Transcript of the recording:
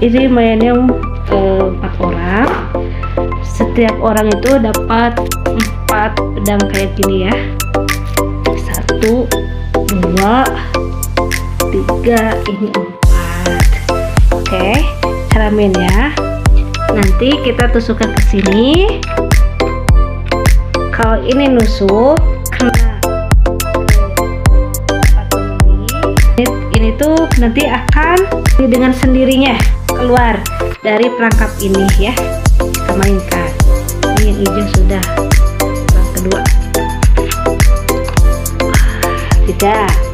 ini mainnya 4 orang. Setiap orang itu dapat 4 pedang kayak gini ya. 1, 2, 3, ini 4. Oke, cara mainnya nanti kita tusukkan ke sini. Kalau ini nusuk kena ini tuh nanti akan dengan sendirinya keluar dari perangkap ini ya. Kita mainkan. Ini yang hijau sudah yang kedua. Tidak.